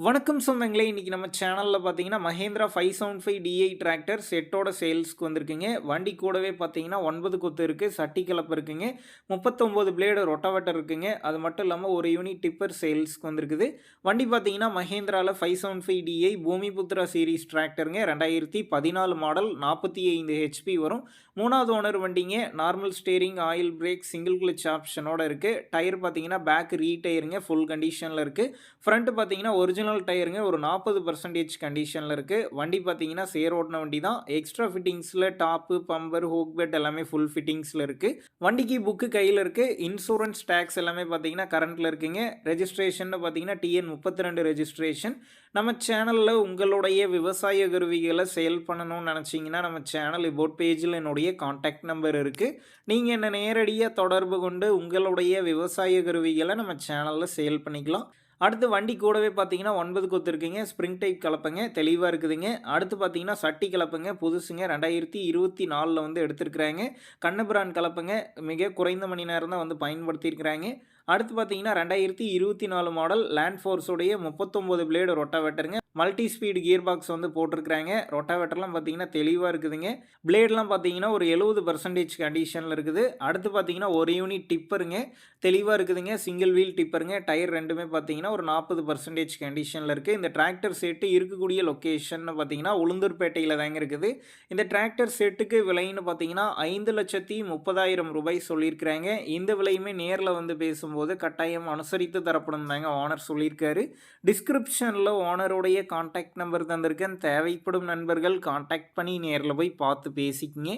வணக்கம் சொந்தங்களே! இன்னைக்கு நம்ம சேனல்ல பார்த்தீங்கன்னா, மஹேந்திரா 575 டிஐ டிராக்டர் செட்டோட சேல்ஸ்க்கு வந்திருக்குங்க. வண்டி கூடவே பார்த்தீங்கன்னா 9 கொத்து இருக்கு. சட்டி கலப்பை இருக்குங்க. 39 பிளேடு ரொட்டாவேட்டர் இருக்குங்க. அது மட்டும் இல்லாம ஒரு யூனிட் டிப்பர் சேல்ஸ்க்கு வந்திருக்குது. வண்டி பார்த்தீங்கன்னா, மஹேந்திரால 575 டிஐ பூமிபுத்ரா சீரிஸ் டிராக்டருங்க. 2014 மாடல் 45 ஹெச்பி வரும். 3வது ஓனர் வண்டிங்க. Normal steering, oil brake, single clutch ஆப்ஷனோட இருக்கு. டயர் பார்த்தீங்கன்னா, பேக் ரீடயருங்க. ஃபுல் கண்டிஷன்ல இருக்கு. ஃப்ரண்ட் பார்த்தீங்கன்னா, ஒரிஜினல் டயருங்க. ஒரு 40% கண்டிஷன்ல இருக்கு. வண்டி பார்த்தீங்கன்னா, சேர் ஓட்டுன வண்டி தான். எக்ஸ்ட்ரா ஃபிட்டிங்ஸ்ல டாப்பு, பம்பர், ஹூக் பெட் எல்லாமே ஃபுல் ஃபிட்டிங்ஸ்ல இருக்கு. வண்டிக்கு புக்கு கையில இருக்கு. இன்சூரன்ஸ், டாக்ஸ் எல்லாமே பார்த்தீங்கன்னா கரண்ட்ல இருக்குங்க. ரெஜிஸ்ட்ரேஷன்னு பார்த்தீங்கன்னா, டிஎன் 32 ரெஜிஸ்ட்ரேஷன். நம்ம சேனல்ல உங்களுடைய விவசாய கருவிகள சேல் பண்ணணும்னு நெனச்சீங்கன்னா, நம்ம சேனல் அபவுட் பேஜ்ல என்னுடைய கான்டாக்ட் நம்பர் இருக்கு. நீங்க என்ன நேரடியா தொடர்பு கொண்டு உங்களுடைய விவசாய கருவிகள நம்ம சேனல்ல சேல் பண்ணிக்கலாம். அடுத்து வண்டி கூடவே பார்த்தீங்கன்னா 9 கொத்து இருக்குங்க. ஸ்ப்ரிங் டைப் கலப்பைங்க. தெளிவா இருக்குதுங்க. அடுத்து பார்த்தீங்கன்னா சட்டி கலப்பைங்க. புதுசுங்க. 2024ல வந்து எடுத்திருக்கிறாங்க. கண்ணபிரான் கலப்பைங்க. மிக குறைந்த மணி நேரம் தான் வந்து பயன்படுத்தியிருக்கிறாங்க. அடுத்து பார்த்தீங்கன்னா 2024 மாடல் லேண்ட் ஃபோர்ஸுடைய 39 பிளேடு ரொட்டாவேட்டருங்க. மல்டி ஸ்பீடு கியர் பாக்ஸ் வந்து போட்டிருக்கிறாங்க. ரொட்டாவேட்டர்லாம் பார்த்தீங்கன்னா தெளிவா இருக்குதுங்க. பிளேட்லாம் பார்த்தீங்கன்னா ஒரு 70% கண்டிஷன்ல இருக்குது. அடுத்து பார்த்தீங்கன்னா ஒரு யூனிட் டிப்பருங்க. தெளிவா இருக்குதுங்க. Single wheel டிப்பருங்க. டயர் 2மே பார்த்தீங்கன்னா ஒரு 40% கண்டிஷன்ல இருக்கு. இந்த டிராக்டர் செட்டு இருக்கக்கூடிய லொக்கேஷன்னு பார்த்தீங்கன்னா, உளுந்தூர்பேட்டையில தாங்க இருக்குது. இந்த டிராக்டர் செட்டுக்கு விலைன்னு பார்த்தீங்கன்னா, ரூ. 5,30,000 சொல்லியிருக்கிறாங்க. இந்த விலையுமே நேர்ல வந்து பேசும்போது கட்டாயம் அனுசரித்து தரப்படும் தாங்க ஓனர் சொல்லியிருக்காரு. டிஸ்கிரிப்ஷன்ல ஓனருடைய கான்டாக்ட் நம்பர் தந்திருக்கேன். தேவைப்படும் நண்பர்கள் கான்டாக்ட் பண்ணி நேர்ல போய் பார்த்து பேசிக்கங்க.